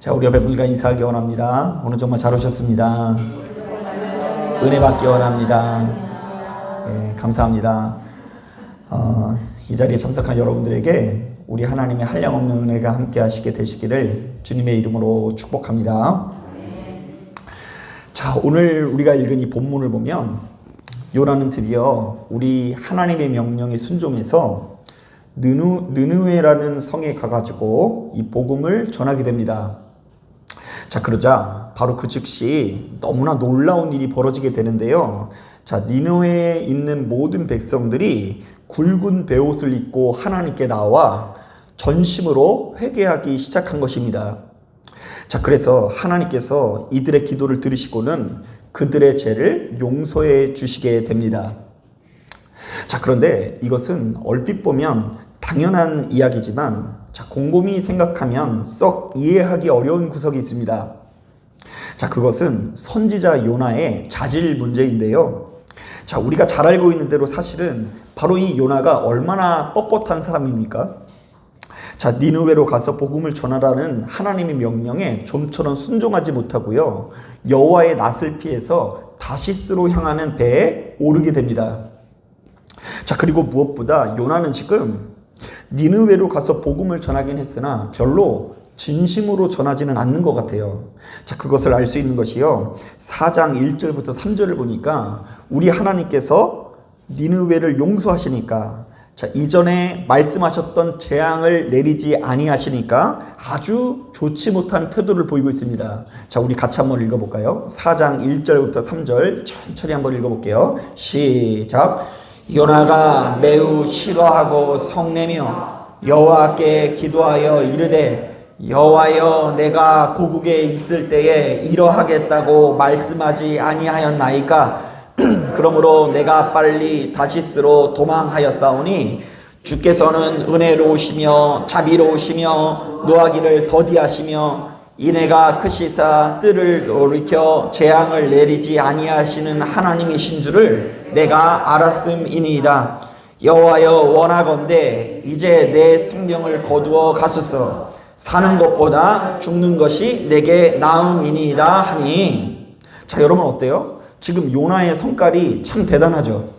자, 우리 옆에 분과 인사하기 원합니다. 오늘 정말 잘 오셨습니다. 은혜 받기 원합니다. 예, 감사합니다. 이 자리에 참석한 여러분들에게 우리 하나님의 한량없는 은혜가 함께 하시게 되시기를 주님의 이름으로 축복합니다. 자, 오늘 우리가 읽은 이 본문을 보면 요나는 드디어 우리 하나님의 명령에 순종해서 느느웨라는 성에 가가지고 이 복음을 전하게 됩니다. 자, 그러자 바로 그 즉시 너무나 놀라운 일이 벌어지게 되는데요. 자, 니느웨에 있는 모든 백성들이 굵은 베옷을 입고 하나님께 나와 전심으로 회개하기 시작한 것입니다. 자, 그래서 하나님께서 이들의 기도를 들으시고는 그들의 죄를 용서해 주시게 됩니다. 자, 그런데 이것은 얼핏 보면 당연한 이야기지만 자, 곰곰이 생각하면 썩 이해하기 어려운 구석이 있습니다. 자, 그것은 선지자 요나의 자질 문제인데요. 자, 우리가 잘 알고 있는 대로 사실은 바로 이 요나가 얼마나 뻣뻣한 사람입니까? 자, 니느웨로 가서 복음을 전하라는 하나님의 명령에 좀처럼 순종하지 못하고요. 여호와의 낯을 피해서 다시스로 향하는 배에 오르게 됩니다. 자, 그리고 무엇보다 요나는 지금 니느웨로 가서 복음을 전하긴 했으나 별로 진심으로 전하지는 않는 것 같아요. 자, 그것을 알 수 있는 것이요. 4장 1절부터 3절을 보니까 우리 하나님께서 니느웨를 용서하시니까 자, 이전에 말씀하셨던 재앙을 내리지 아니하시니까 아주 좋지 못한 태도를 보이고 있습니다. 자, 우리 같이 한번 읽어볼까요? 4장 1절부터 3절 천천히 한번 읽어볼게요. 시작. 요나가 매우 싫어하고 성내며 여호와께 기도하여 이르되 여호와여, 내가 고국에 있을 때에 이러하겠다고 말씀하지 아니하였나이까? 그러므로 내가 빨리 다시스로 도망하였사오니 주께서는 은혜로우시며 자비로우시며 노하기를 더디하시며 이내가 크시사 뜰을 돌이켜 재앙을 내리지 아니하시는 하나님이신 줄을 내가 알았음이니이다. 여호와여, 원하건대 이제 내 생명을 거두어 가소서. 사는 것보다 죽는 것이 내게 나음이니이다 하니. 자, 여러분 어때요? 지금 요나의 성깔이 참 대단하죠.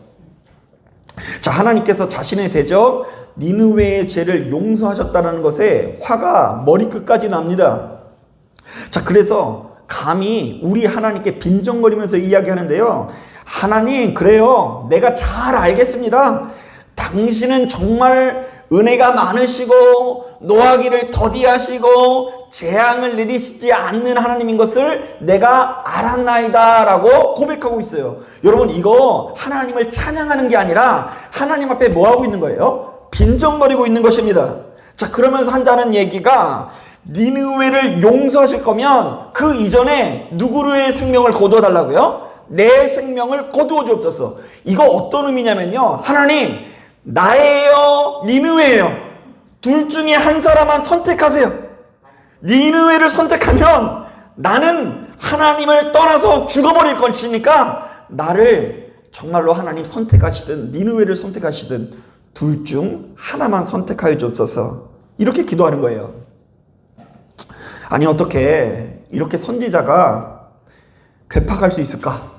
자, 하나님께서 자신의 대적 니느웨의 죄를 용서하셨다는 것에 화가 머리끝까지 납니다. 자, 그래서 감히 우리 하나님께 빈정거리면서 이야기하는데요. 하나님, 그래요. 내가 잘 알겠습니다. 당신은 정말 은혜가 많으시고 노하기를 더디하시고 재앙을 내리시지 않는 하나님인 것을 내가 알았나이다 라고 고백하고 있어요. 여러분, 이거 하나님을 찬양하는 게 아니라 하나님 앞에 뭐하고 있는 거예요? 빈정거리고 있는 것입니다. 자, 그러면서 한다는 얘기가 니느웨를 용서하실 거면 그 이전에 누구의 생명을 거두어 달라고요? 내 생명을 거두어 주옵소서. 이거 어떤 의미냐면요. 하나님, 나예요, 니느웨예요. 둘 중에 한 사람만 선택하세요. 니느웨를 선택하면 나는 하나님을 떠나서 죽어버릴 것이니까 나를 정말로 하나님 선택하시든 니느웨를 선택하시든 둘 중 하나만 선택하여 주옵소서. 이렇게 기도하는 거예요. 아니, 어떻게 이렇게 선지자가 괴팍할 수 있을까?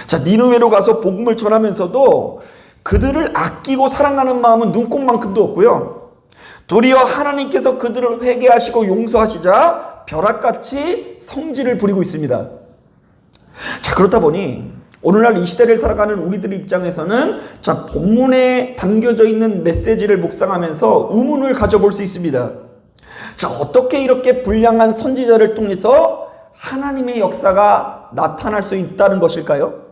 자, 니느웨로 가서 복음을 전하면서도 그들을 아끼고 사랑하는 마음은 눈꼽만큼도 없고요. 도리어 하나님께서 그들을 회개하시고 용서하시자 벼락같이 성질을 부리고 있습니다. 자, 그렇다 보니 오늘날 이 시대를 살아가는 우리들 입장에서는 자, 본문에 담겨져 있는 메시지를 묵상하면서 의문을 가져볼 수 있습니다. 자, 어떻게 이렇게 불량한 선지자를 통해서 하나님의 역사가 나타날 수 있다는 것일까요?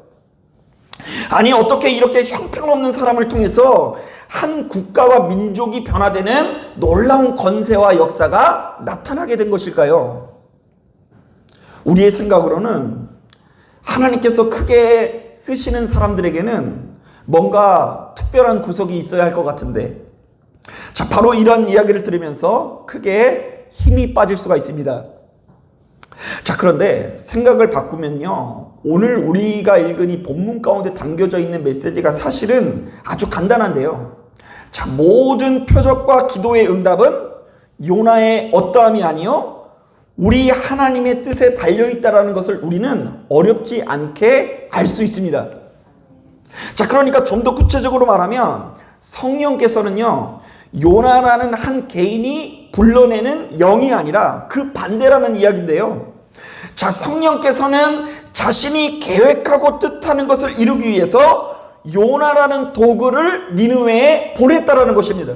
아니, 어떻게 이렇게 형편없는 사람을 통해서 한 국가와 민족이 변화되는 놀라운 건세와 역사가 나타나게 된 것일까요? 우리의 생각으로는 하나님께서 크게 쓰시는 사람들에게는 뭔가 특별한 구석이 있어야 할 것 같은데, 자, 바로 이런 이야기를 들으면서 크게 힘이 빠질 수가 있습니다. 자, 그런데 생각을 바꾸면요, 오늘 우리가 읽은 이 본문 가운데 담겨져 있는 메시지가 사실은 아주 간단한데요. 자, 모든 표적과 기도의 응답은 요나의 어떠함이 아니요 우리 하나님의 뜻에 달려있다는 것을 우리는 어렵지 않게 알 수 있습니다. 자, 그러니까 좀 더 구체적으로 말하면 성령께서는요, 요나라는 한 개인이 불러내는 영이 아니라 그 반대라는 이야기인데요. 자, 성령께서는 자신이 계획하고 뜻하는 것을 이루기 위해서 요나라는 도구를 니느웨에 보냈다라는 것입니다.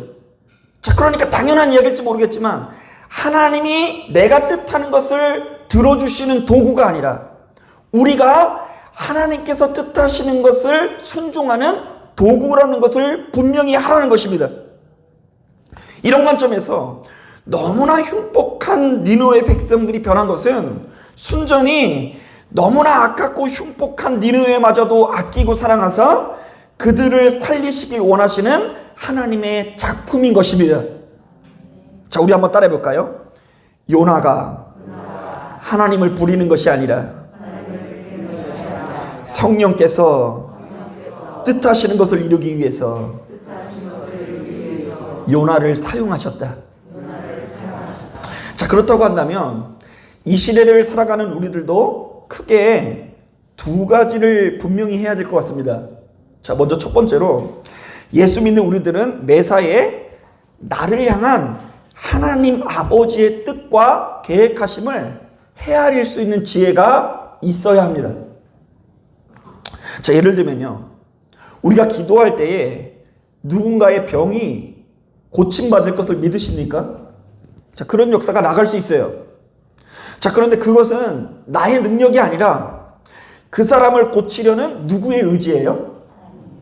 자, 그러니까 당연한 이야기일지 모르겠지만 하나님이 내가 뜻하는 것을 들어주시는 도구가 아니라 우리가 하나님께서 뜻하시는 것을 순종하는 도구라는 것을 분명히 하라는 것입니다. 이런 관점에서 너무나 흉폭한 니느웨 백성들이 변한 것은 순전히 너무나 아깝고 흉폭한 니느웨마저도 아끼고 사랑하사 그들을 살리시길 원하시는 하나님의 작품인 것입니다. 자, 우리 한번 따라해 볼까요? 요나가 하나님을 부리는 것이 아니라 성령께서 뜻하시는 것을 이루기 위해서 요나를 사용하셨다. 자, 그렇다고 한다면 이 시대를 살아가는 우리들도 크게 두 가지를 분명히 해야 될 것 같습니다. 자, 먼저 첫 번째로 예수 믿는 우리들은 매사에 나를 향한 하나님 아버지의 뜻과 계획하심을 헤아릴 수 있는 지혜가 있어야 합니다. 자, 예를 들면요, 우리가 기도할 때에 누군가의 병이 고침받을 것을 믿으십니까? 자, 그런 역사가 나갈 수 있어요. 자, 그런데 그것은 나의 능력이 아니라 그 사람을 고치려는 누구의 의지예요?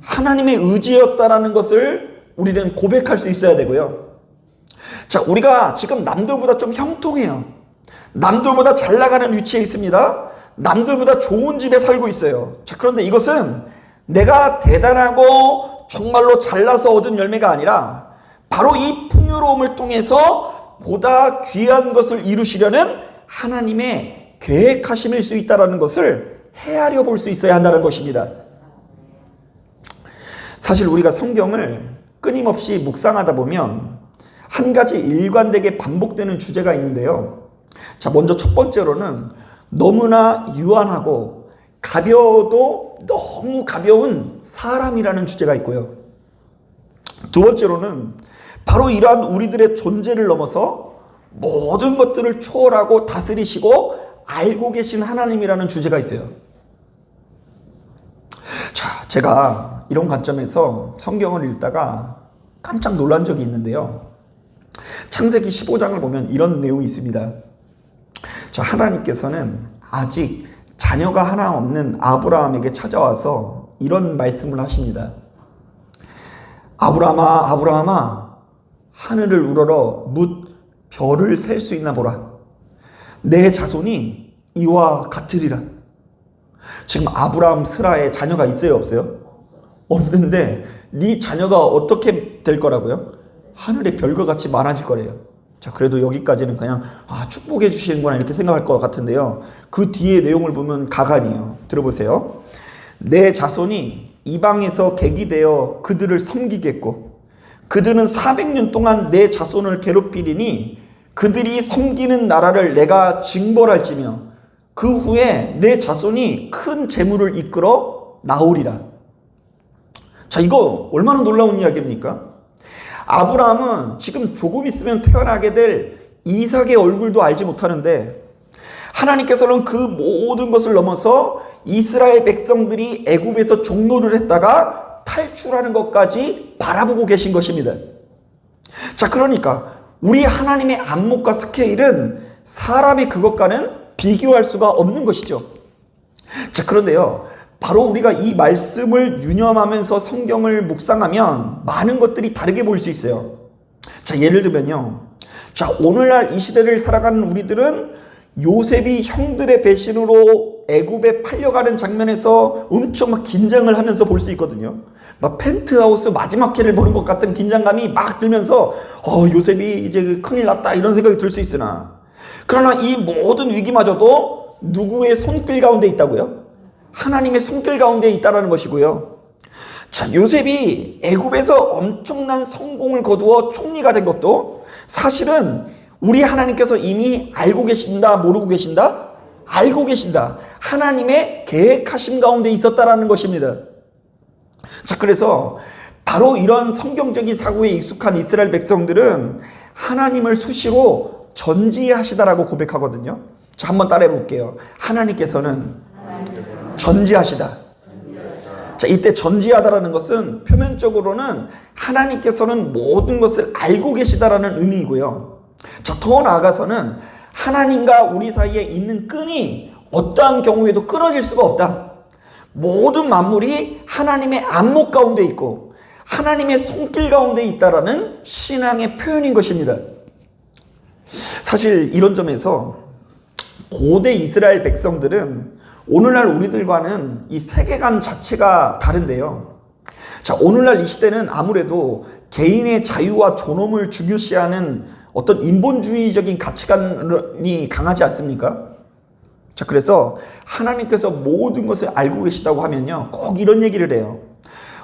하나님의 의지였다라는 것을 우리는 고백할 수 있어야 되고요. 자, 우리가 지금 남들보다 좀 형통해요. 남들보다 잘 나가는 위치에 있습니다. 남들보다 좋은 집에 살고 있어요. 자, 그런데 이것은 내가 대단하고 정말로 잘나서 얻은 열매가 아니라 바로 이 풍요로움을 통해서 보다 귀한 것을 이루시려는 하나님의 계획하심일 수 있다는 것을 헤아려 볼 수 있어야 한다는 것입니다. 사실 우리가 성경을 끊임없이 묵상하다 보면 한 가지 일관되게 반복되는 주제가 있는데요. 자, 먼저 첫 번째로는 너무나 유한하고 가벼워도 너무 가벼운 사람이라는 주제가 있고요. 두 번째로는 바로 이러한 우리들의 존재를 넘어서 모든 것들을 초월하고 다스리시고 알고 계신 하나님이라는 주제가 있어요. 자, 제가 이런 관점에서 성경을 읽다가 깜짝 놀란 적이 있는데요. 창세기 15장을 보면 이런 내용이 있습니다. 자, 하나님께서는 아직 자녀가 하나 없는 아브라함에게 찾아와서 이런 말씀을 하십니다. 아브라함아, 아브라함아, 하늘을 우러러 뭇 별을 셀 수 있나 보라. 내 자손이 이와 같으리라. 지금 아브라함 스라에 자녀가 있어요, 없어요? 없는데 네 자녀가 어떻게 될 거라고요? 하늘의 별과 같이 많아질 거래요. 자, 그래도 여기까지는 그냥 축복해 주시는구나 이렇게 생각할 것 같은데요. 그 뒤에 내용을 보면 가관이에요. 들어보세요. 내 자손이 이방에서 객이 되어 그들을 섬기겠고 그들은 400년 동안 내 자손을 괴롭히리니 그들이 섬기는 나라를 내가 징벌할지며 그 후에 내 자손이 큰 재물을 이끌어 나오리라. 자, 이거 얼마나 놀라운 이야기입니까? 아브라함은 지금 조금 있으면 태어나게 될 이삭의 얼굴도 알지 못하는데 하나님께서는 그 모든 것을 넘어서 이스라엘 백성들이 애굽에서 종노를 했다가 탈출하는 것까지 바라보고 계신 것입니다. 자, 그러니까 우리 하나님의 안목과 스케일은 사람의 그것과는 비교할 수가 없는 것이죠. 자, 그런데요, 바로 우리가 이 말씀을 유념하면서 성경을 묵상하면 많은 것들이 다르게 보일 수 있어요. 자, 예를 들면요. 자, 오늘날 이 시대를 살아가는 우리들은 요셉이 형들의 배신으로 애굽에 팔려가는 장면에서 엄청 막 긴장을 하면서 볼 수 있거든요. 막 펜트하우스 마지막 회를 보는 것 같은 긴장감이 막 들면서 요셉이 이제 큰일 났다 이런 생각이 들 수 있으나 그러나 이 모든 위기마저도 누구의 손길 가운데 있다고요? 하나님의 손길 가운데 있다는 것이고요. 자, 요셉이 애굽에서 엄청난 성공을 거두어 총리가 된 것도 사실은 우리 하나님께서 이미 알고 계신다, 모르고 계신다? 알고 계신다. 하나님의 계획하심 가운데 있었다라는 것입니다. 자, 그래서 바로 이런 성경적인 사고에 익숙한 이스라엘 백성들은 하나님을 수시로 전지하시다라고 고백하거든요. 자, 한번 따라해 볼게요. 하나님께서는 전지하시다. 자, 이때 전지하다라는 것은 표면적으로는 하나님께서는 모든 것을 알고 계시다라는 의미이고요. 자, 더 나아가서는 하나님과 우리 사이에 있는 끈이 어떠한 경우에도 끊어질 수가 없다. 모든 만물이 하나님의 안목 가운데 있고 하나님의 손길 가운데 있다라는 신앙의 표현인 것입니다. 사실 이런 점에서 고대 이스라엘 백성들은 오늘날 우리들과는 이 세계관 자체가 다른데요. 자, 오늘날 이 시대는 아무래도 개인의 자유와 존엄을 중요시하는 어떤 인본주의적인 가치관이 강하지 않습니까? 자, 그래서 하나님께서 모든 것을 알고 계시다고 하면요, 꼭 이런 얘기를 해요.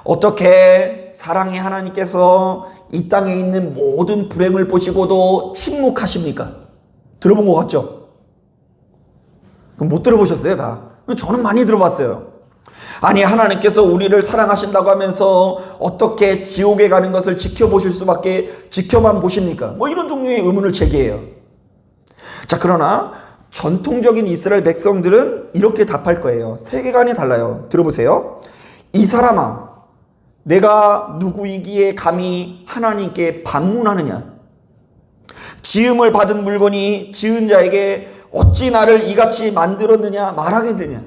어떻게 사랑의 하나님께서 이 땅에 있는 모든 불행을 보시고도 침묵하십니까? 들어본 것 같죠? 그럼 못 들어보셨어요, 다? 저는 많이 들어봤어요. 아니, 하나님께서 우리를 사랑하신다고 하면서 어떻게 지옥에 가는 것을 지켜만 보십니까? 뭐 이런 종류의 의문을 제기해요. 자, 그러나 전통적인 이스라엘 백성들은 이렇게 답할 거예요. 세계관이 달라요. 들어보세요. 이 사람아, 내가 누구이기에 감히 하나님께 반문하느냐? 지음을 받은 물건이 지은 자에게 어찌 나를 이같이 만들었느냐 말하게 되냐?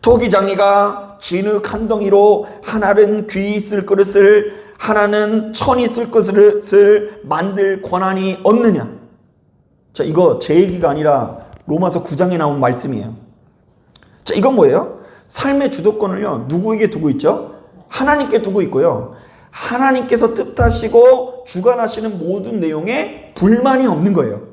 토기장이가 진흙 한 덩이로 하나는 귀 있을 그릇을 하나는 천이 쓸 그릇을 만들 권한이 없느냐? 자, 이거 제 얘기가 아니라 로마서 9장에 나온 말씀이에요. 자, 이건 뭐예요? 삶의 주도권을요, 누구에게 두고 있죠? 하나님께 두고 있고요. 하나님께서 뜻하시고 주관하시는 모든 내용에 불만이 없는 거예요.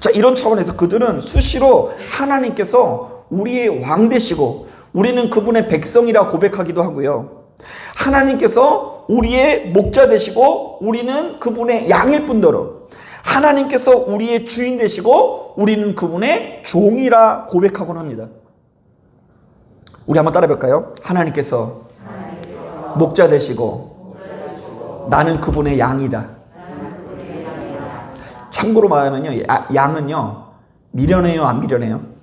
자, 이런 차원에서 그들은 수시로 하나님께서 우리의 왕 되시고 우리는 그분의 백성이라 고백하기도 하고요. 하나님께서 우리의 목자 되시고 우리는 그분의 양일 뿐더러 하나님께서 우리의 주인 되시고 우리는 그분의 종이라 고백하곤 합니다. 우리 한번 따라 볼까요? 하나님께서 목자 되시고 나는 그분의 양이다. 참고로 말하면요, 양은요 미련해요, 안 미련해요?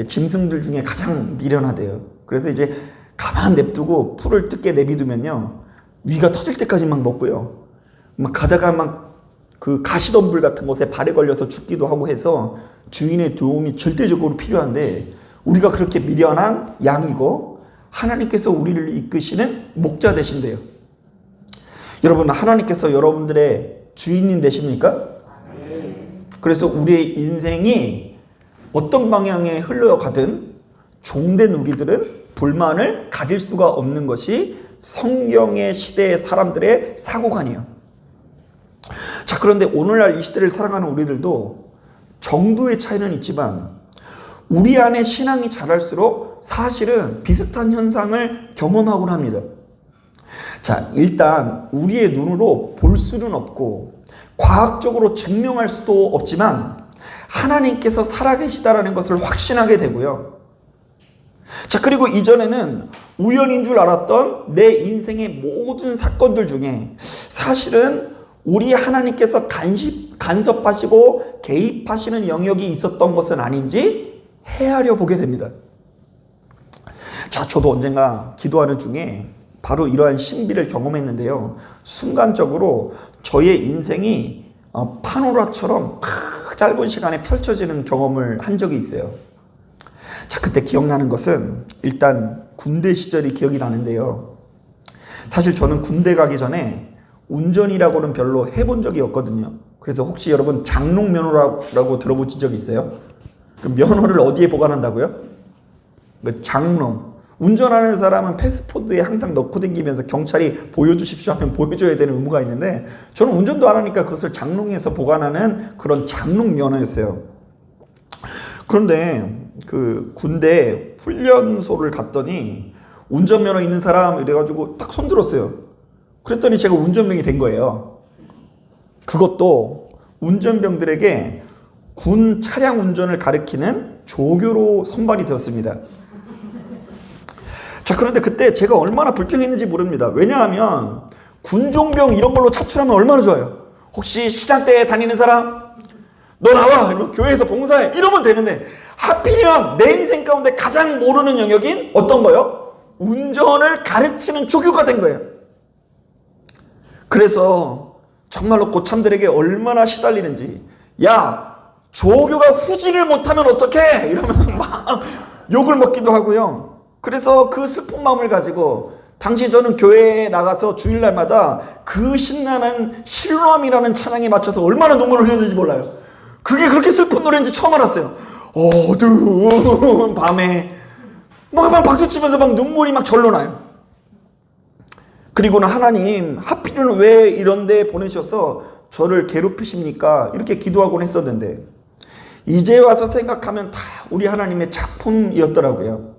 짐승들 중에 가장 미련하대요. 그래서 이제 가만 냅두고 풀을 뜯게 내비두면요 위가 터질 때까지 막 먹고요, 막 가다가 막 그 가시덤불 같은 것에 발에 걸려서 죽기도 하고 해서 주인의 도움이 절대적으로 필요한데, 우리가 그렇게 미련한 양이고 하나님께서 우리를 이끄시는 목자 되신대요. 여러분, 하나님께서 여러분들의 주인님 되십니까? 그래서 우리의 인생이 어떤 방향에 흘러가든 종된 우리들은 불만을 가질 수가 없는 것이 성경의 시대의 사람들의 사고관이에요. 자, 그런데 오늘날 이 시대를 살아가는 우리들도 정도의 차이는 있지만 우리 안에 신앙이 자랄수록 사실은 비슷한 현상을 경험하곤 합니다. 자, 일단 우리의 눈으로 볼 수는 없고 과학적으로 증명할 수도 없지만 하나님께서 살아계시다라는 것을 확신하게 되고요. 자, 그리고 이전에는 우연인 줄 알았던 내 인생의 모든 사건들 중에 사실은 우리 하나님께서 간섭하시고 개입하시는 영역이 있었던 것은 아닌지 헤아려 보게 됩니다. 자, 저도 언젠가 기도하는 중에 바로 이러한 신비를 경험했는데요. 순간적으로 저의 인생이 파노라처럼 짧은 시간에 펼쳐지는 경험을 한 적이 있어요. 자, 그때 기억나는 것은 일단 군대 시절이 기억이 나는데요. 사실 저는 군대 가기 전에 운전이라고는 별로 해본 적이 없거든요. 그래서 혹시 여러분 장롱 면허라고 들어보신 적 있어요? 그 면허를 어디에 보관한다고요? 그 장롱. 운전하는 사람은 패스포드에 항상 넣고 다니면서 경찰이 보여주십시오 하면 보여줘야 되는 의무가 있는데, 저는 운전도 안 하니까 그것을 장롱에서 보관하는 그런 장롱 면허였어요. 그런데 그 군대 훈련소를 갔더니 운전면허 있는 사람 이래가지고 딱 손들었어요. 그랬더니 제가 운전병이 된 거예요. 그것도 운전병들에게 군 차량 운전을 가르치는 조교로 선발이 되었습니다. 자, 그런데 그때 제가 얼마나 불평했는지 모릅니다. 왜냐하면 군종병 이런 걸로 차출하면 얼마나 좋아요. 혹시 신학대에 다니는 사람? 너 나와! 이러면 교회에서 봉사해! 이러면 되는데 하필이면 내 인생 가운데 가장 모르는 영역인 어떤 거요? 운전을 가르치는 조교가 된 거예요. 그래서 정말로 고참들에게 얼마나 시달리는지, 야, 조교가 후진을 못하면 어떡해? 이러면서 막 욕을 먹기도 하고요. 그래서 그 슬픈 마음을 가지고 당시 저는 교회에 나가서 주일날마다 그 신나는 실로암이라는 찬양에 맞춰서 얼마나 눈물을 흘렸는지 몰라요. 그게 그렇게 슬픈 노래인지 처음 알았어요. 어두운 밤에 막 박수치면서 막 눈물이 막 절로 나요. 그리고는 하나님 하필이면 왜 이런 데 보내셔서 저를 괴롭히십니까? 이렇게 기도하곤 했었는데 이제 와서 생각하면 다 우리 하나님의 작품이었더라고요.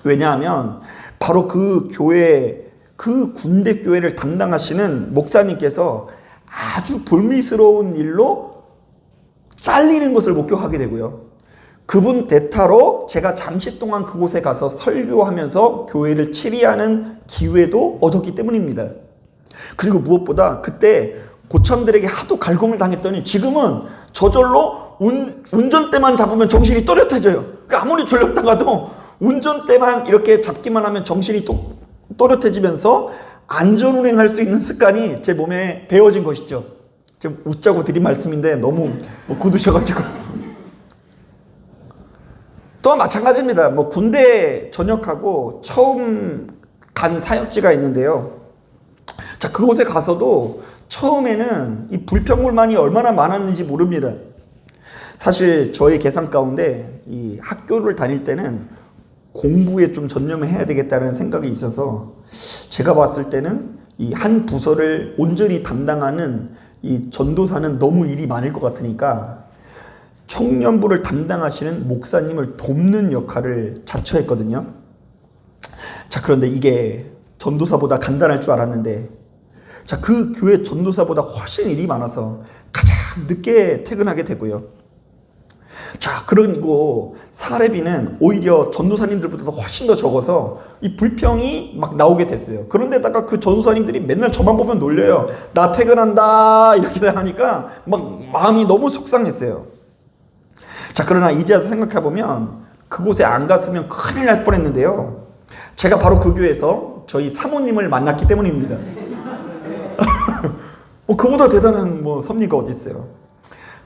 왜냐하면 바로 그 교회, 그 군대 교회를 담당하시는 목사님께서 아주 불미스러운 일로 잘리는 것을 목격하게 되고요. 그분 대타로 제가 잠시 동안 그곳에 가서 설교하면서 교회를 치리하는 기회도 얻었기 때문입니다. 그리고 무엇보다 그때 고참들에게 하도 갈굼을 당했더니 지금은 저절로 운전대만 잡으면 정신이 또렷해져요. 그러니까 아무리 졸렸다가도 운전대만 이렇게 잡기만 하면 정신이 또렷해지면서 안전운행할 수 있는 습관이 제 몸에 배어진 것이죠. 좀 웃자고 드린 말씀인데 너무 굳으셔가지고. 또 마찬가지입니다. 뭐 군대 전역하고 처음 간 사역지가 있는데요. 자, 그곳에 가서도 처음에는 이 불평불만이 얼마나 많았는지 모릅니다. 사실 저의 계산 가운데 이 학교를 다닐 때는 공부에 좀 전념을 해야 되겠다는 생각이 있어서 제가 봤을 때는 이 한 부서를 온전히 담당하는 이 전도사는 너무 일이 많을 것 같으니까 청년부를 담당하시는 목사님을 돕는 역할을 자처했거든요. 자, 그런데 이게 전도사보다 간단할 줄 알았는데, 자, 그 교회 전도사보다 훨씬 일이 많아서 가장 늦게 퇴근하게 되고요. 자, 그리고 사례비는 오히려 전도사님들보다 훨씬 더 적어서 이 불평이 막 나오게 됐어요. 그런데다가 그 전도사님들이 맨날 저만 보면 놀려요. 나 퇴근한다 이렇게 하니까 막 마음이 너무 속상했어요. 자, 그러나 이제 와서 생각해보면 그곳에 안 갔으면 큰일 날 뻔했는데요. 제가 바로 그 교회에서 저희 사모님을 만났기 때문입니다. 그보다 대단한 섭리가 어디 있어요.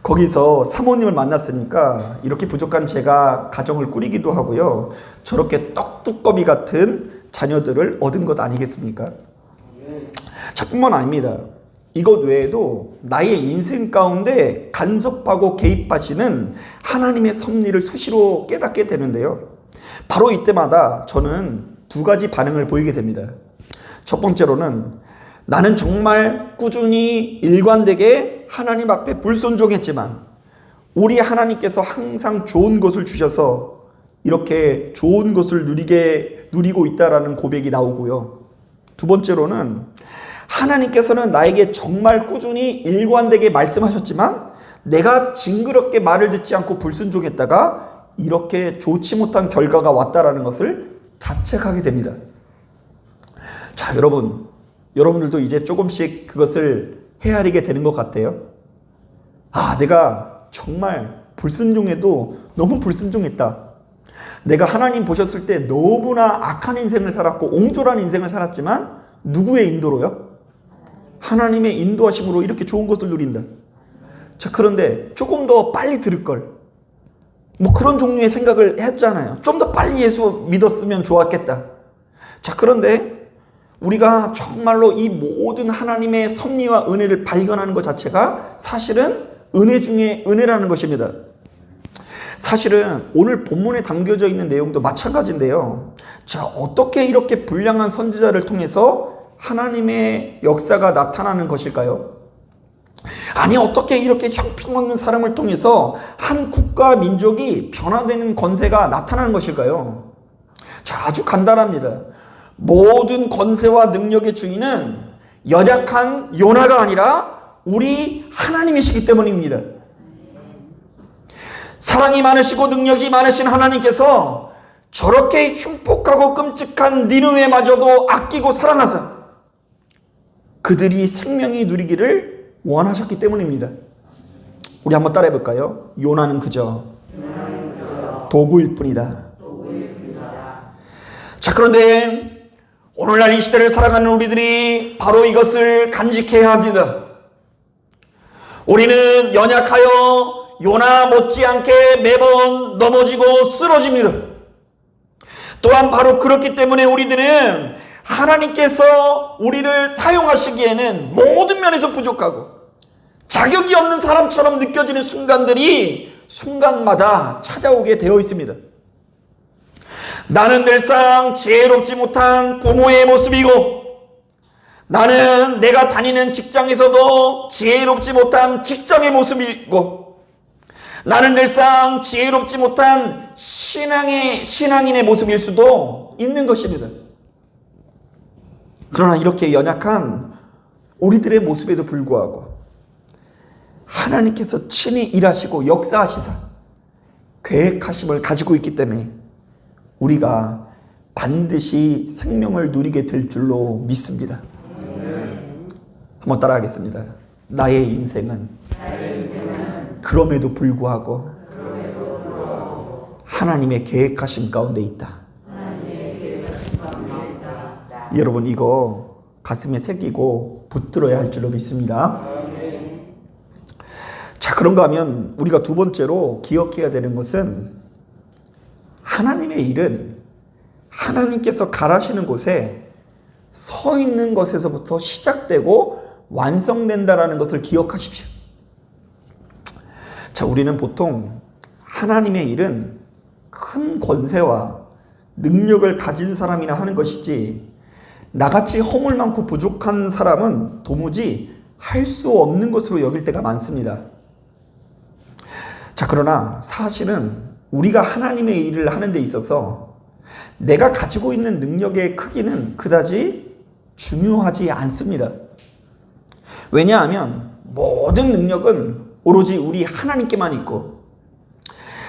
거기서 사모님을 만났으니까 이렇게 부족한 제가 가정을 꾸리기도 하고요. 저렇게 떡두꺼비 같은 자녀들을 얻은 것 아니겠습니까? 자, 뿐만 아닙니다. 이것 외에도 나의 인생 가운데 간섭하고 개입하시는 하나님의 섭리를 수시로 깨닫게 되는데요. 바로 이때마다 저는 두 가지 반응을 보이게 됩니다. 첫 번째로는 나는 정말 꾸준히 일관되게 하나님 앞에 불순종했지만 우리 하나님께서 항상 좋은 것을 주셔서 이렇게 좋은 것을 누리고 있다라는 고백이 나오고요. 두 번째로는 하나님께서는 나에게 정말 꾸준히 일관되게 말씀하셨지만 내가 징그럽게 말을 듣지 않고 불순종했다가 이렇게 좋지 못한 결과가 왔다라는 것을 자책하게 됩니다. 자, 여러분들도 이제 조금씩 그것을 헤아리게 되는 것 같아요. 아, 내가 정말 불순종해도 너무 불순종했다. 내가 하나님 보셨을 때 너무나 악한 인생을 살았고 옹졸한 인생을 살았지만 누구의 인도로요? 하나님의 인도하심으로 이렇게 좋은 것을 누린다. 자, 그런데 조금 더 빨리 들을 걸. 그런 종류의 생각을 했잖아요. 좀 더 빨리 예수 믿었으면 좋았겠다. 자, 그런데 우리가 정말로 이 모든 하나님의 섭리와 은혜를 발견하는 것 자체가 사실은 은혜 중에 은혜라는 것입니다. 사실은 오늘 본문에 담겨져 있는 내용도 마찬가지인데요. 자, 어떻게 이렇게 불량한 선지자를 통해서 하나님의 역사가 나타나는 것일까요? 아니, 어떻게 이렇게 형편없는 사람을 통해서 한 국가 민족이 변화되는 권세가 나타나는 것일까요? 자, 아주 간단합니다. 모든 권세와 능력의 주인은 연약한 요나가 아니라 우리 하나님이시기 때문입니다. 사랑이 많으시고 능력이 많으신 하나님께서 저렇게 흉폭하고 끔찍한 니느웨마저도 아끼고 사랑하사 그들이 생명이 누리기를 원하셨기 때문입니다. 우리 한번 따라해 볼까요? 요나는 그저 도구일 뿐이다. 자, 그런데 오늘날 이 시대를 살아가는 우리들이 바로 이것을 간직해야 합니다. 우리는 연약하여 요나 못지않게 매번 넘어지고 쓰러집니다. 또한 바로 그렇기 때문에 우리들은 하나님께서 우리를 사용하시기에는 모든 면에서 부족하고 자격이 없는 사람처럼 느껴지는 순간들이 순간마다 찾아오게 되어 있습니다. 나는 늘상 지혜롭지 못한 부모의 모습이고, 나는 내가 다니는 직장에서도 지혜롭지 못한 직장의 모습이고, 나는 늘상 지혜롭지 못한 신앙인의 모습일 수도 있는 것입니다. 그러나 이렇게 연약한 우리들의 모습에도 불구하고 하나님께서 친히 일하시고 역사하시사 계획하심을 가지고 있기 때문에 우리가 반드시 생명을 누리게 될 줄로 믿습니다. 한번 따라하겠습니다. 나의 인생은 그럼에도 불구하고 하나님의 계획하심 가운데 있다. 여러분, 이거 가슴에 새기고 붙들어야 할 줄로 믿습니다. 자, 그런가 하면 우리가 두 번째로 기억해야 되는 것은 하나님의 일은 하나님께서 가라시는 곳에 서 있는 것에서부터 시작되고 완성된다라는 것을 기억하십시오. 자, 우리는 보통 하나님의 일은 큰 권세와 능력을 가진 사람이나 하는 것이지 나같이 허물 많고 부족한 사람은 도무지 할 수 없는 것으로 여길 때가 많습니다. 자, 그러나 사실은 우리가 하나님의 일을 하는 데 있어서 내가 가지고 있는 능력의 크기는 그다지 중요하지 않습니다. 왜냐하면 모든 능력은 오로지 우리 하나님께만 있고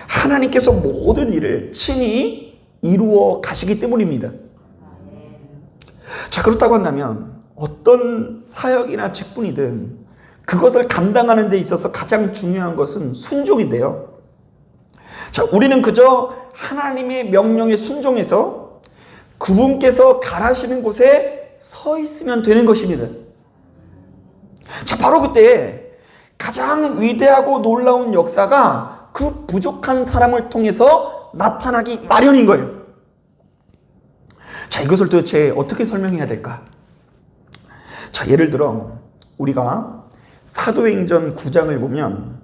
하나님께서 모든 일을 친히 이루어 가시기 때문입니다. 자, 그렇다고 한다면 어떤 사역이나 직분이든 그것을 감당하는 데 있어서 가장 중요한 것은 순종인데요. 자, 우리는 그저 하나님의 명령에 순종해서 그분께서 가라시는 곳에 서 있으면 되는 것입니다. 자, 바로 그때 가장 위대하고 놀라운 역사가 그 부족한 사람을 통해서 나타나기 마련인 거예요. 자, 이것을 도대체 어떻게 설명해야 될까? 자, 예를 들어 우리가 사도행전 9장을 보면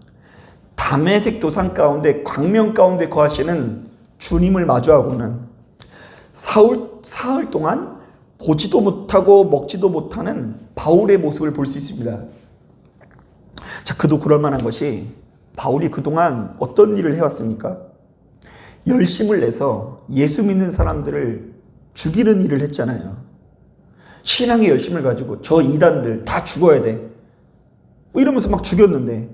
담에색 도상 가운데 광명 가운데 거하시는 주님을 마주하고는 사흘 동안 보지도 못하고 먹지도 못하는 바울의 모습을 볼 수 있습니다. 자, 그도 그럴 만한 것이 바울이 그동안 어떤 일을 해왔습니까? 열심을 내서 예수 믿는 사람들을 죽이는 일을 했잖아요. 신앙의 열심을 가지고 저 이단들 다 죽어야 돼, 뭐 이러면서 막 죽였는데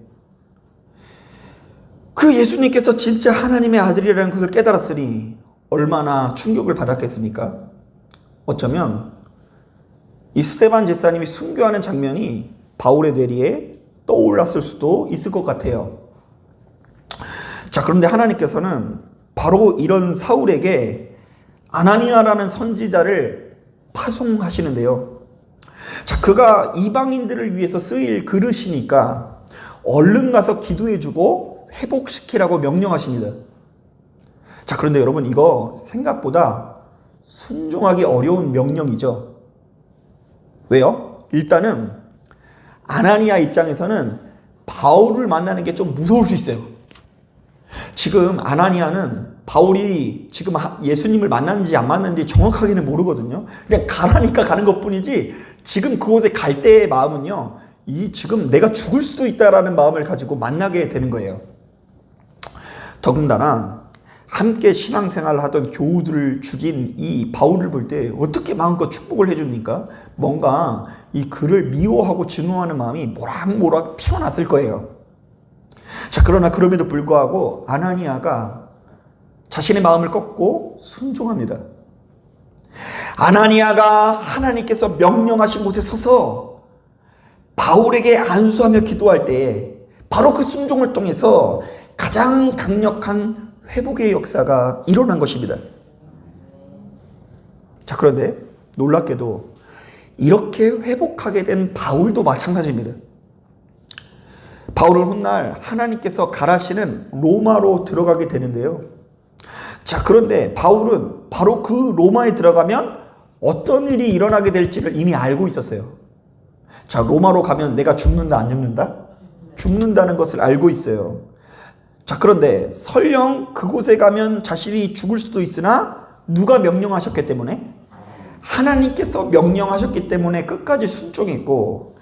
그 예수님께서 진짜 하나님의 아들이라는 것을 깨달았으니 얼마나 충격을 받았겠습니까? 어쩌면 이 스데반 제사님이 순교하는 장면이 바울의 뇌리에 떠올랐을 수도 있을 것 같아요. 자, 그런데 하나님께서는 바로 이런 사울에게 아나니아라는 선지자를 파송하시는데요. 자, 그가 이방인들을 위해서 쓰일 그릇이니까 얼른 가서 기도해주고 회복시키라고 명령하십니다. 자, 그런데 여러분, 이거 생각보다 순종하기 어려운 명령이죠. 왜요? 일단은 아나니아 입장에서는 바울을 만나는 게 좀 무서울 수 있어요. 지금 아나니아는 바울이 지금 예수님을 만났는지 안 만났는지 정확하게는 모르거든요. 그냥 가라니까 가는 것뿐이지 지금 그곳에 갈 때의 마음은요, 지금 내가 죽을 수도 있다라는 마음을 가지고 만나게 되는 거예요. 더군다나 함께 신앙생활을 하던 교우들을 죽인 이 바울을 볼 때 어떻게 마음껏 축복을 해줍니까? 뭔가 이 그를 미워하고 증오하는 마음이 모락모락 피어났을 거예요. 자, 그러나 그럼에도 불구하고 아나니아가 자신의 마음을 꺾고 순종합니다. 아나니아가 하나님께서 명령하신 곳에 서서 바울에게 안수하며 기도할 때 바로 그 순종을 통해서 가장 강력한 회복의 역사가 일어난 것입니다. 자, 그런데 놀랍게도 이렇게 회복하게 된 바울도 마찬가지입니다. 바울은 훗날 하나님께서 가라시는 로마로 들어가게 되는데요. 자, 그런데 바울은 바로 그 로마에 들어가면 어떤 일이 일어나게 될지를 이미 알고 있었어요. 자, 로마로 가면 내가 죽는다, 안 죽는다? 죽는다는 것을 알고 있어요. 자, 그런데 설령 그곳에 가면 자신이 죽을 수도 있으나 누가 명령하셨기 때문에? 하나님께서 명령하셨기 때문에 끝까지 순종했고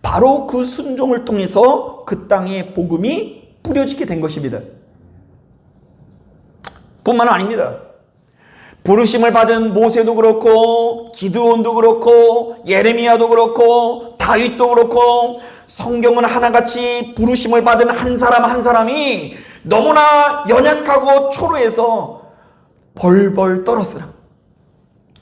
바로 그 순종을 통해서 그 땅에 복음이 뿌려지게 된 것입니다. 뿐만 아닙니다. 부르심을 받은 모세도 그렇고 기드온도 그렇고 예레미야도 그렇고 다윗도 그렇고 성경은 하나같이 부르심을 받은 한 사람 한 사람이 너무나 연약하고 초로해서 벌벌 떨었으나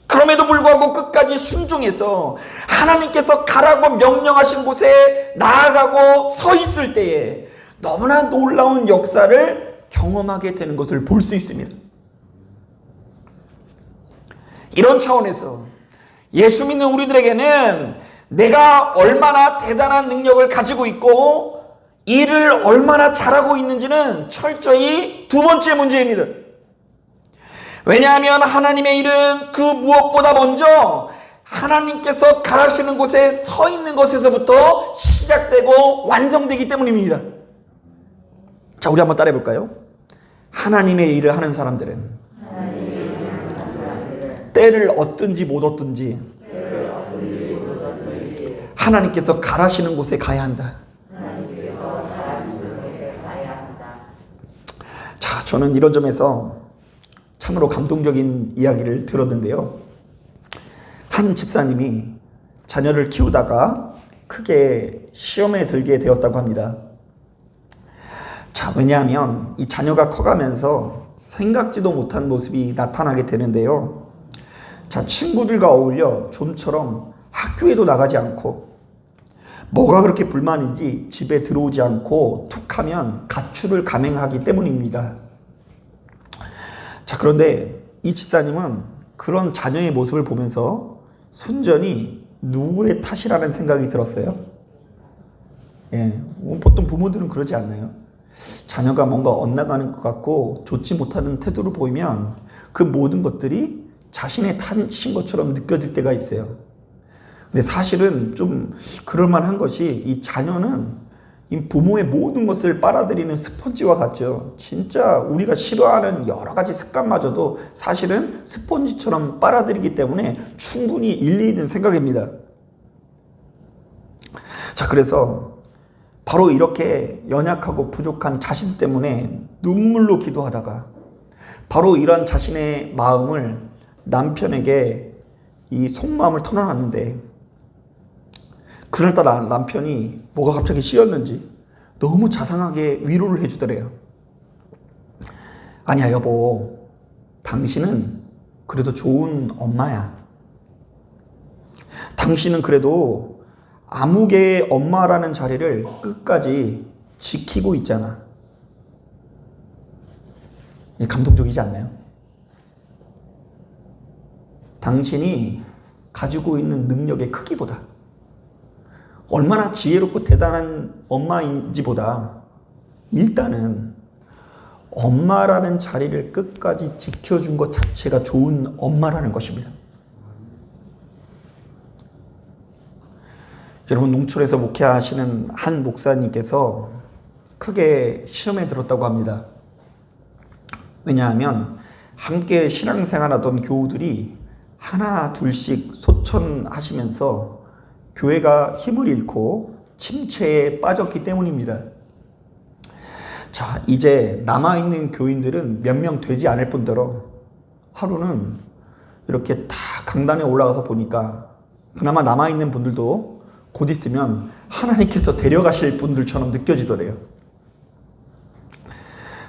그럼에도 불구하고 끝까지 순종해서 하나님께서 가라고 명령하신 곳에 나아가고 서 있을 때에 너무나 놀라운 역사를 경험하게 되는 것을 볼 수 있습니다. 이런 차원에서 예수 믿는 우리들에게는 내가 얼마나 대단한 능력을 가지고 있고 일을 얼마나 잘하고 있는지는 철저히 두 번째 문제입니다. 왜냐하면 하나님의 일은 그 무엇보다 먼저 하나님께서 가라시는 곳에 서 있는 것에서부터 시작되고 완성되기 때문입니다. 자, 우리 한번 따라해 볼까요? 하나님의 일을 하는 사람들은 때를 얻든지 못 얻든지 하나님께서 가라시는 곳에 가야 한다. 자, 저는 이런 점에서 참으로 감동적인 이야기를 들었는데요. 한 집사님이 자녀를 키우다가 크게 시험에 들게 되었다고 합니다. 자, 왜냐하면 이 자녀가 커가면서 생각지도 못한 모습이 나타나게 되는데요. 자, 친구들과 어울려 좀처럼 학교에도 나가지 않고 뭐가 그렇게 불만인지 집에 들어오지 않고 툭하면 가출을 감행하기 때문입니다. 자, 그런데 이 집사님은 그런 자녀의 모습을 보면서 순전히 누구의 탓이라는 생각이 들었어요. 예, 보통 부모들은 그러지 않나요? 자녀가 뭔가 엇나가는 것 같고 좋지 못하는 태도를 보이면 그 모든 것들이 자신의 탓인 것처럼 느껴질 때가 있어요. 근데 사실은 좀 그럴만한 것이 이 자녀는 이 부모의 모든 것을 빨아들이는 스펀지와 같죠. 진짜 우리가 싫어하는 여러 가지 습관마저도 사실은 스펀지처럼 빨아들이기 때문에 충분히 일리 있는 생각입니다. 자, 그래서 바로 이렇게 연약하고 부족한 자신 때문에 눈물로 기도하다가 바로 이런 자신의 마음을 남편에게 이 속마음을 털어놨는데 그날따라 남편이 뭐가 갑자기 씌었는지 너무 자상하게 위로를 해주더래요. 아니야 여보, 당신은 그래도 좋은 엄마야. 당신은 그래도 아무개의 엄마라는 자리를 끝까지 지키고 있잖아. 감동적이지 않나요? 당신이 가지고 있는 능력의 크기보다 얼마나 지혜롭고 대단한 엄마인지보다 일단은 엄마라는 자리를 끝까지 지켜준 것 자체가 좋은 엄마라는 것입니다. 여러분, 농촌에서 목회하시는 한 목사님께서 크게 시험에 들었다고 합니다. 왜냐하면 함께 신앙생활하던 교우들이 하나 둘씩 소천하시면서 교회가 힘을 잃고 침체에 빠졌기 때문입니다. 자, 자, 이제 남아있는 교인들은 몇 명 되지 않을 뿐더러 하루는 이렇게 다 강단에 올라가서 보니까 그나마 남아있는 분들도 곧 있으면 하나님께서 데려가실 분들처럼 느껴지더래요.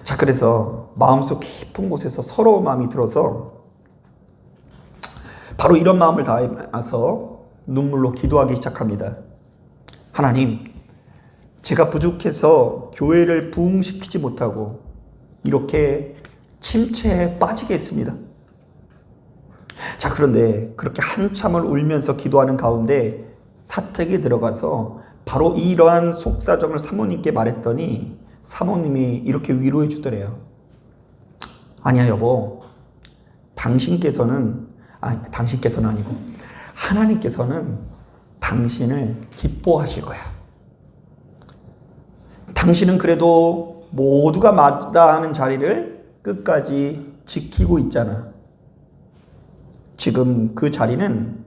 자, 그래서 마음속 깊은 곳에서 서러운 마음이 들어서 바로 이런 마음을 다해서 눈물로 기도하기 시작합니다. 하나님, 제가 부족해서 교회를 부흥시키지 못하고 이렇게 침체에 빠지게 했습니다. 자, 그런데 그렇게 한참을 울면서 기도하는 가운데 사택에 들어가서 바로 이러한 속사정을 사모님께 말했더니 사모님이 이렇게 위로해 주더래요. 아니야 여보, 당신께서는 아니고 하나님께서는 당신을 기뻐하실 거야. 당신은 그래도 모두가 마다하는 자리를 끝까지 지키고 있잖아. 지금 그 자리는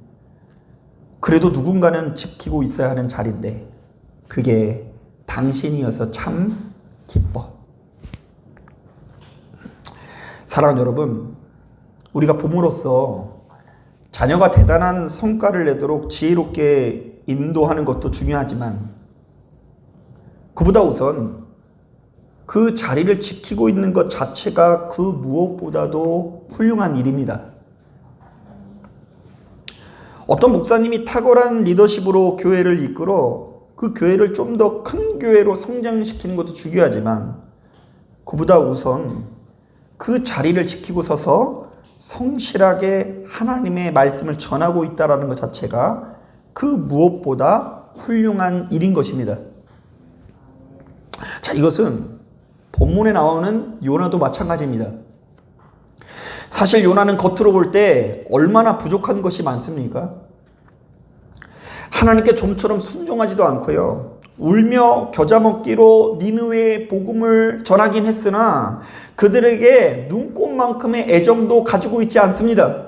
그래도 누군가는 지키고 있어야 하는 자리인데 그게 당신이어서 참 기뻐. 사랑하는 여러분, 우리가 부모로서 자녀가 대단한 성과를 내도록 지혜롭게 인도하는 것도 중요하지만 그보다 우선 그 자리를 지키고 있는 것 자체가 그 무엇보다도 훌륭한 일입니다. 어떤 목사님이 탁월한 리더십으로 교회를 이끌어 그 교회를 좀 더 큰 교회로 성장시키는 것도 중요하지만 그보다 우선 그 자리를 지키고 서서 성실하게 하나님의 말씀을 전하고 있다는 것 자체가 그 무엇보다 훌륭한 일인 것입니다. 자, 이것은 본문에 나오는 요나도 마찬가지입니다. 사실 요나는 겉으로 볼 때 얼마나 부족한 것이 많습니까? 하나님께 좀처럼 순종하지도 않고요. 울며 겨자 먹기로 니느웨의 복음을 전하긴 했으나 그들에게 눈꽃만큼의 애정도 가지고 있지 않습니다.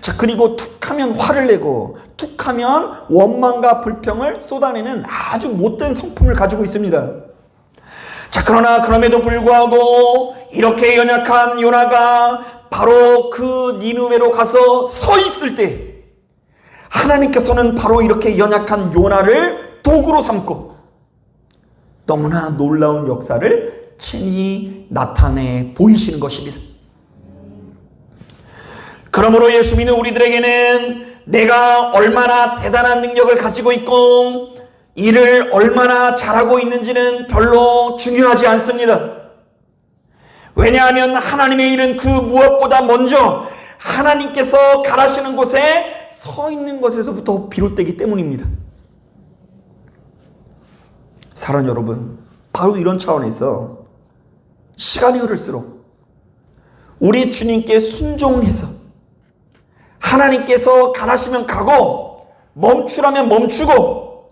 자, 그리고 툭하면 화를 내고 툭하면 원망과 불평을 쏟아내는 아주 못된 성품을 가지고 있습니다. 자, 그러나 그럼에도 불구하고 이렇게 연약한 요나가 바로 그 니느웨로 가서 서 있을 때 하나님께서는 바로 이렇게 연약한 요나를 도구로 삼고 너무나 놀라운 역사를 친히 나타내 보이시는 것입니다. 그러므로 예수 믿는 우리들에게는 내가 얼마나 대단한 능력을 가지고 있고 일을 얼마나 잘하고 있는지는 별로 중요하지 않습니다. 왜냐하면 하나님의 일은 그 무엇보다 먼저 하나님께서 가라시는 곳에 서 있는 것에서부터 비롯되기 때문입니다. 사랑하는 여러분, 바로 이런 차원에서 시간이 흐를수록 우리 주님께 순종해서 하나님께서 가라시면 가고 멈추라면 멈추고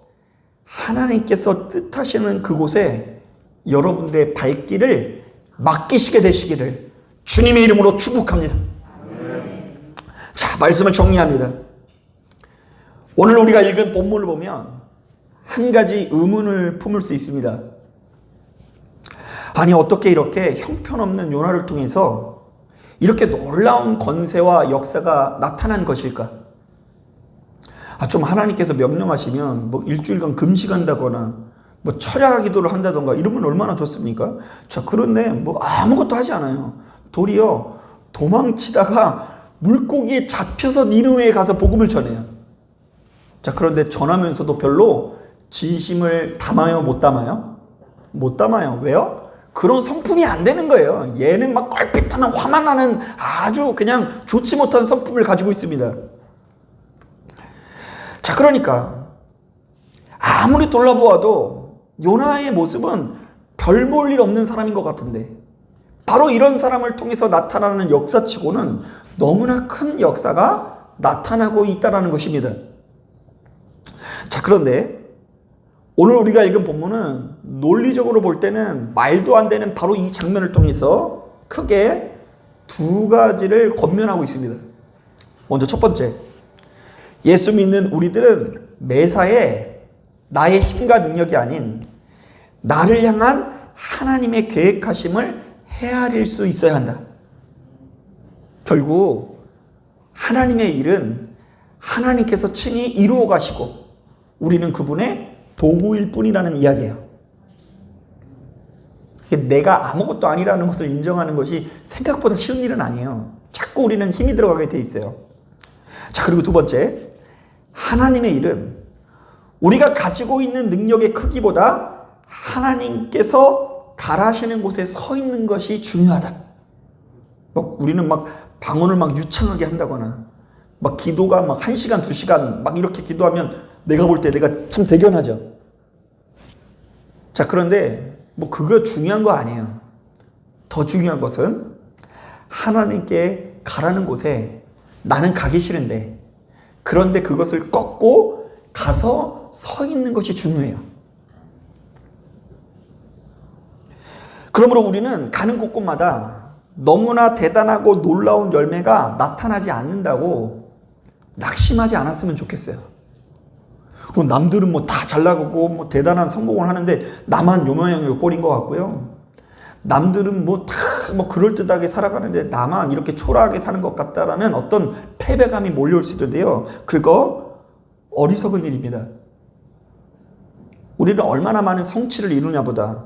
하나님께서 뜻하시는 그곳에 여러분들의 발길을 맡기시게 되시기를 주님의 이름으로 축복합니다. 자, 말씀을 정리합니다. 오늘 우리가 읽은 본문을 보면 한 가지 의문을 품을 수 있습니다. 아니, 어떻게 이렇게 형편없는 요나를 통해서 이렇게 놀라운 권세와 역사가 나타난 것일까? 좀 하나님께서 명령하시면 뭐 일주일간 금식한다거나 뭐 철야 기도를 한다던가 이러면 얼마나 좋습니까? 자, 그런데 뭐 아무것도 하지 않아요. 도리어 도망치다가 물고기에 잡혀서 니느웨에 가서 복음을 전해요. 자, 그런데 전하면서도 별로 진심을 담아요, 못 담아요? 못 담아요. 왜요? 그런 성품이 안 되는 거예요. 얘는 막 껄핏하면 화만 나는 아주 그냥 좋지 못한 성품을 가지고 있습니다. 자, 그러니까 아무리 돌아보아도 요나의 모습은 별 볼 일 없는 사람인 것 같은데 바로 이런 사람을 통해서 나타나는 역사치고는 너무나 큰 역사가 나타나고 있다는 것입니다. 자, 그런데 오늘 우리가 읽은 본문은 논리적으로 볼 때는 말도 안 되는 바로 이 장면을 통해서 크게 두 가지를 권면하고 있습니다. 먼저 첫 번째, 예수 믿는 우리들은 매사에 나의 힘과 능력이 아닌 나를 향한 하나님의 계획하심을 헤아릴 수 있어야 한다. 결국 하나님의 일은 하나님께서 친히 이루어 가시고 우리는 그분의 도구일 뿐이라는 이야기예요. 내가 아무것도 아니라는 것을 인정하는 것이 생각보다 쉬운 일은 아니에요. 자꾸 우리는 힘이 들어가게 돼 있어요. 자, 그리고 두 번째, 하나님의 일은 우리가 가지고 있는 능력의 크기보다 하나님께서 가라시는 곳에 서 있는 것이 중요하다. 우리는 막 방언을 막 유창하게 한다거나 막 기도가 막 1시간, 2시간 막 이렇게 기도하면 내가 볼 때 내가 참 대견하죠. 자, 그런데 그거 중요한 거 아니에요. 더 중요한 것은 하나님께 가라는 곳에 나는 가기 싫은데 그런데 그것을 꺾고 가서 서 있는 것이 중요해요. 그러므로 우리는 가는 곳곳마다 너무나 대단하고 놀라운 열매가 나타나지 않는다고 낙심하지 않았으면 좋겠어요. 남들은 다 잘 나가고 대단한 성공을 하는데 나만 요 모양이 꼴인 것 같고요. 남들은 다 그럴듯하게 살아가는데 나만 이렇게 초라하게 사는 것 같다라는 어떤 패배감이 몰려올 수도 있는데요. 그거 어리석은 일입니다. 우리는 얼마나 많은 성취를 이루냐보다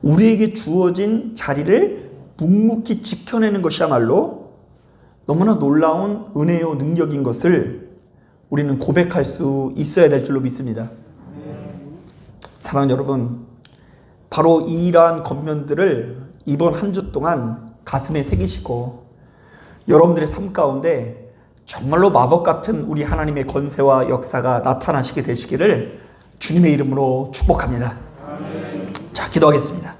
우리에게 주어진 자리를 묵묵히 지켜내는 것이야말로 너무나 놀라운 은혜요 능력인 것을 우리는 고백할 수 있어야 될 줄로 믿습니다. 사랑하는 여러분, 바로 이러한 겉면들을 이번 한 주 동안 가슴에 새기시고 여러분들의 삶 가운데 정말로 마법 같은 우리 하나님의 권세와 역사가 나타나시게 되시기를 주님의 이름으로 축복합니다. 자, 기도하겠습니다.